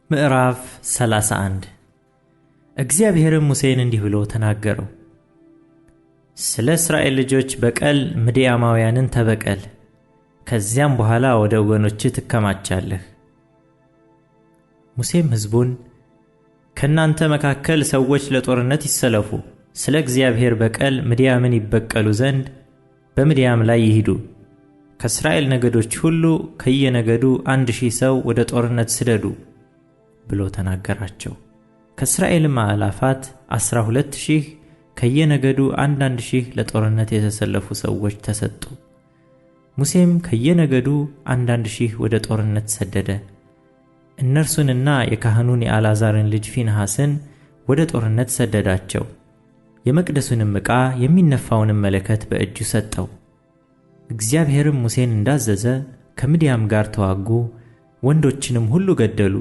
ምዕራፍ 31 እግዚአብሔርም ሙሴን እንዲህ ብሎ ተናገረው። ስለ እስራኤል ልጆች በቀል ምድያማውያንን ተበቀል፣ ከዚያም በኋላ ወደ ወገኖችህ ትከማቻለህ። ሙሴም ሕዝቡን ከእናንተ መካከል ሰዎች ለጦርነት ይሰለፉ፣ ስለ እግዚአብሔር በቀል ምድያምን ይበቀሉ ዘንድ በምድያም ላይ ይሂዱ። ከእስራኤል ነገዶች ሁሉ ከየነገዱ 1000 ሰው ወደ ጦርነት ስደዱ ብሎ ተናገራቸው። ከእስራኤልም አእላፋት 12,000 ከየነገዱ 1,000 ለጦርነት የተሰለፉ ሰዎች ተሰጡ። ሙሴም ከየነገዱ 1,000 ወደ ጦርነት ሰደደ። እነርሱንና የካህኑን የአልዓዛርን ልጅ ፊንሐስን ወደ ጦርነት ሰደዳቸው። የመቅደሱንም ዕቃ የሚነፋውንም መለከት በእጁ ሰጠው። እግዚአብሔርም ሙሴን እንዳዘዘ ከምድያም ጋር ተዋጉ፣ ወንዶችንም ሁሉ ገደሉ።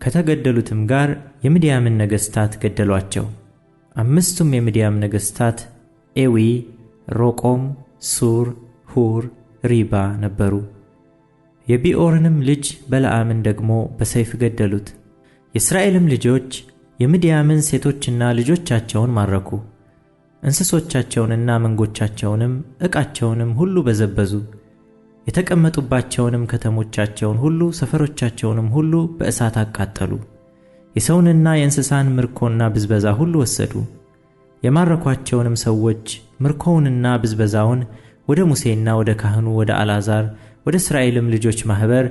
ከተገደሉትም ጋር የምድያምን ነገሥታት ገደሏቸው። 5ቱም የምድያም ነገሥታት ኤዊ፣ ሮቆም፣ ሱር፣ ሁር፣ ሪባ ነበሩ። የቢዖርንም ልጅ በለዓምን ደግሞ በሰይፍ ገደሉት። የእስራኤልም ልጆች የምድያምን ሴቶችና ልጆቻቸውን ማረኩ። እንስሶቻቸውንና መንጎቻቸውንም ዕቃቸውንም ሁሉ በዘበዙ። የተቀመጡባቸውንም ከተሞቻቸውን ሁሉ ሰፈሮቻቸውንም ሁሉ በእሳት አቃጠሉ። የሰውንና የእንስሳን ምርኮና ብዝበዛ ሁሉ ወሰዱ። የማረኳቸውንም ሰዎች ምርኮውንና ብዝበዛውን ወደ ሙሴና ወደ ካህኑ ወደ አልዓዛር ወደ እስራኤልም ልጆች ማኅበር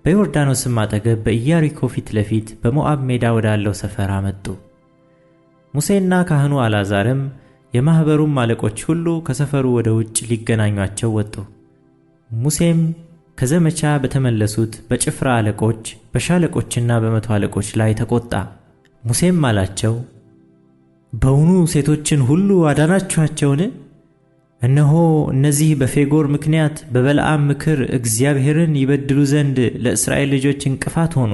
በዮርዳኖስም አጠገብ በኢያሪኮ ፊት ለፊት በሞዓብ ሜዳ ወዳለው ሰፈር አመጡ። ሙሴና ካህኑ አልዓዛርም የማኅበሩም አለቆች ሁሉ ከሰፈሩ ወደ ውጭ ሊገናኟቸው ወጡ። ሙሴም ከዘመቻ በተመለሱት በጭፍራ አለቆች በሻለቆችና በመቶ አለቆች ላይ ተቆጣ። ሙሴም አላቸው፣ በውኑ ሴቶችን ሁሉ አዳናችኋቸውን? እነሆ እነዚህ በፌጎር ምክንያት በበለዓም ምክር እግዚአብሔርን ይበድሉ ዘንድ ለእስራኤል ልጆች እንቅፋት ሆኑ።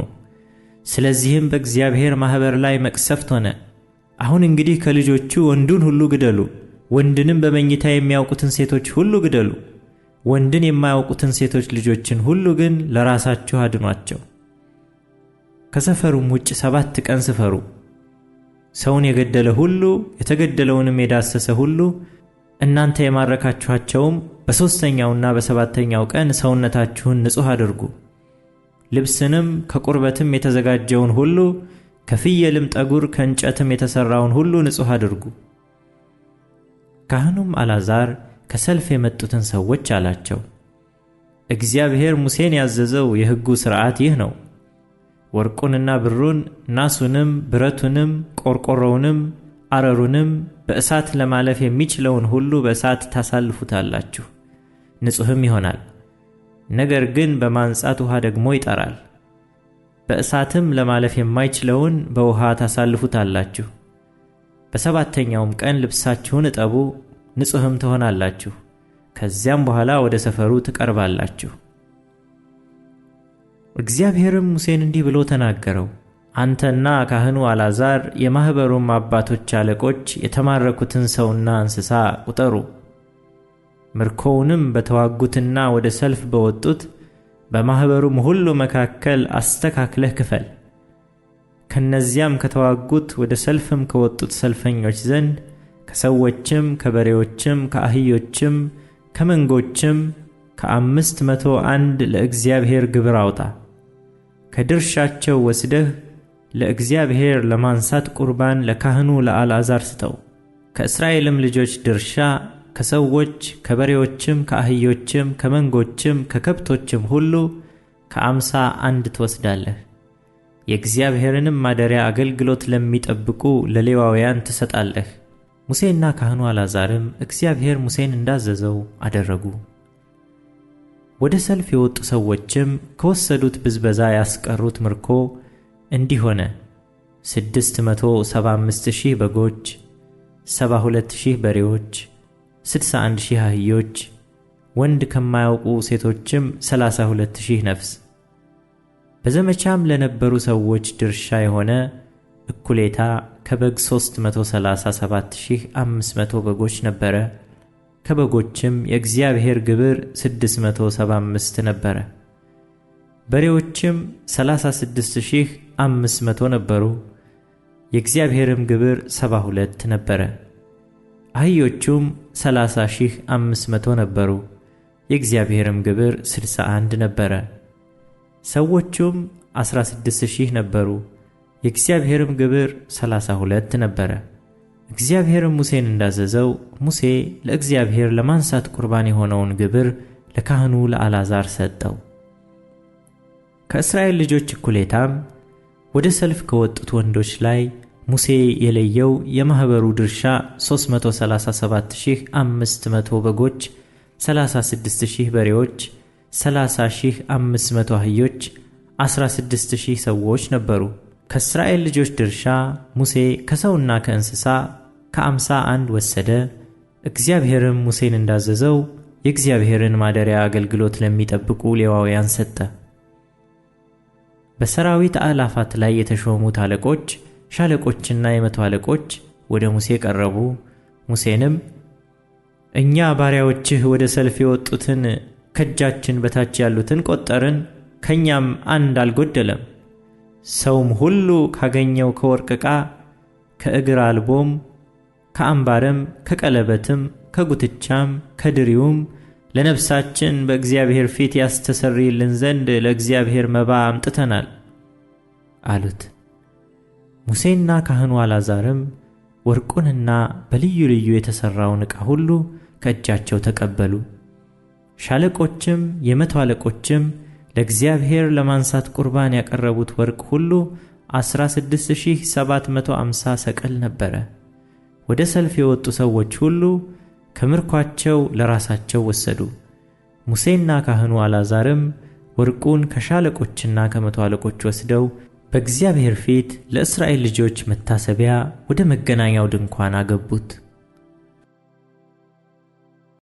ስለዚህም በእግዚአብሔር ማኅበር ላይ መቅሰፍት ሆነ። አሁን እንግዲህ ከልጆቹ ወንዱን ሁሉ ግደሉ፣ ወንድንም በመኝታ የሚያውቁትን ሴቶች ሁሉ ግደሉ። ወንድን የማያውቁትን ሴቶች ልጆችን ሁሉ ግን ለራሳችሁ አድኗቸው። ከሰፈሩም ውጭ 7 ቀን ስፈሩ። ሰውን የገደለ ሁሉ የተገደለውንም የዳሰሰ ሁሉ እናንተ የማረካችኋቸውም በ3ኛውና በ7ኛው ቀን ሰውነታችሁን ንጹሕ አድርጉ። ልብስንም ከቁርበትም የተዘጋጀውን ሁሉ ከፍየልም ጠጉር ከእንጨትም የተሠራውን ሁሉ ንጹሕ አድርጉ። ካህኑም አልዓዛር ከሰልፍ የመጡትን ሰዎች አላቸው፣ እግዚአብሔር ሙሴን ያዘዘው የሕጉ ሥርዓት ይህ ነው። ወርቁንና ብሩን፣ ናሱንም፣ ብረቱንም፣ ቆርቆሮውንም፣ አረሩንም በእሳት ለማለፍ የሚችለውን ሁሉ በእሳት ታሳልፉታላችሁ፣ ንጹሕም ይሆናል። ነገር ግን በማንጻት ውሃ ደግሞ ይጠራል። በእሳትም ለማለፍ የማይችለውን በውሃ ታሳልፉታላችሁ። በ7ኛውም ቀን ልብሳችሁን እጠቡ፣ ንጹሕም ትሆናላችሁ። ከዚያም በኋላ ወደ ሰፈሩ ትቀርባላችሁ። እግዚአብሔርም ሙሴን እንዲህ ብሎ ተናገረው፣ አንተና ካህኑ አልዓዛር የማኅበሩም አባቶች አለቆች የተማረኩትን ሰውና እንስሳ ቁጠሩ። ምርኮውንም በተዋጉትና ወደ ሰልፍ በወጡት በማኅበሩም ሁሉ መካከል አስተካክለህ ክፈል። ከነዚያም ከተዋጉት ወደ ሰልፍም ከወጡት ሰልፈኞች ዘንድ ከሰዎችም ከበሬዎችም ከአህዮችም ከመንጎችም ከ501 ለእግዚአብሔር ግብር አውጣ። ከድርሻቸው ወስደህ ለእግዚአብሔር ለማንሳት ቁርባን ለካህኑ ለአልዓዛር ስጠው። ከእስራኤልም ልጆች ድርሻ ከሰዎች ከበሬዎችም ከአህዮችም ከመንጎችም ከከብቶችም ሁሉ ከ51 ትወስዳለህ። የእግዚአብሔርንም ማደሪያ አገልግሎት ለሚጠብቁ ለሌዋውያን ትሰጣለህ። ሙሴና ካህኑ አልዓዛርም እግዚአብሔር ሙሴን እንዳዘዘው አደረጉ። ወደ ሰልፍ የወጡ ሰዎችም ከወሰዱት ብዝበዛ ያስቀሩት ምርኮ እንዲህ ሆነ፣ 675,000 በጎች፣ 72,000 በሬዎች፣ 61,000 አህዮች፣ ወንድ ከማያውቁ ሴቶችም 32,000 ነፍስ። በዘመቻም ለነበሩ ሰዎች ድርሻ የሆነ እኩሌታ ከበግ 337,500 በጎች ነበረ። ከበጎችም የእግዚአብሔር ግብር 675 ነበረ። በሬዎችም 36500 ነበሩ። የእግዚአብሔርም ግብር 72 ነበረ። አህዮቹም 30500 ነበሩ። የእግዚአብሔርም ግብር 61 ነበረ። ሰዎቹም 16000 ነበሩ። የእግዚአብሔርም ግብር 32 ነበረ። እግዚአብሔርም ሙሴን እንዳዘዘው ሙሴ ለእግዚአብሔር ለማንሳት ቁርባን የሆነውን ግብር ለካህኑ ለአልዓዛር ሰጠው። ከእስራኤል ልጆች እኩሌታም ወደ ሰልፍ ከወጡት ወንዶች ላይ ሙሴ የለየው የማኅበሩ ድርሻ 337500 በጎች፣ 36000 በሬዎች፣ 30500 አህዮች፣ 16000 ሰዎች ነበሩ። ከእስራኤል ልጆች ድርሻ ሙሴ ከሰውና ከእንስሳ ከ51 ወሰደ። እግዚአብሔርም ሙሴን እንዳዘዘው የእግዚአብሔርን ማደሪያ አገልግሎት ለሚጠብቁ ሌዋውያን ሰጠ። በሰራዊት አእላፋት ላይ የተሾሙት አለቆች፣ ሻለቆችና የመቶ አለቆች ወደ ሙሴ ቀረቡ። ሙሴንም እኛ ባሪያዎችህ ወደ ሰልፍ የወጡትን ከእጃችን በታች ያሉትን ቆጠርን፣ ከእኛም አንድ አልጎደለም። ሰውም ሁሉ ካገኘው ከወርቅ ዕቃ፣ ከእግር አልቦም፣ ከአምባርም፣ ከቀለበትም፣ ከጉትቻም፣ ከድሪውም ለነፍሳችን በእግዚአብሔር ፊት ያስተሰርይልን ዘንድ ለእግዚአብሔር መባ አምጥተናል አሉት። ሙሴና ካህኑ አልዓዛርም ወርቁንና በልዩ ልዩ የተሠራውን ዕቃ ሁሉ ከእጃቸው ተቀበሉ። ሻለቆችም የመቶ አለቆችም ለእግዚአብሔር ለማንሳት ቁርባን ያቀረቡት ወርቅ ሁሉ 16750 ሰቅል ነበረ። ወደ ሰልፍ የወጡ ሰዎች ሁሉ ከምርኳቸው ለራሳቸው ወሰዱ። ሙሴና ካህኑ አልዓዛርም ወርቁን ከሻለቆችና ከመቶ አለቆች ወስደው በእግዚአብሔር ፊት ለእስራኤል ልጆች መታሰቢያ ወደ መገናኛው ድንኳን አገቡት።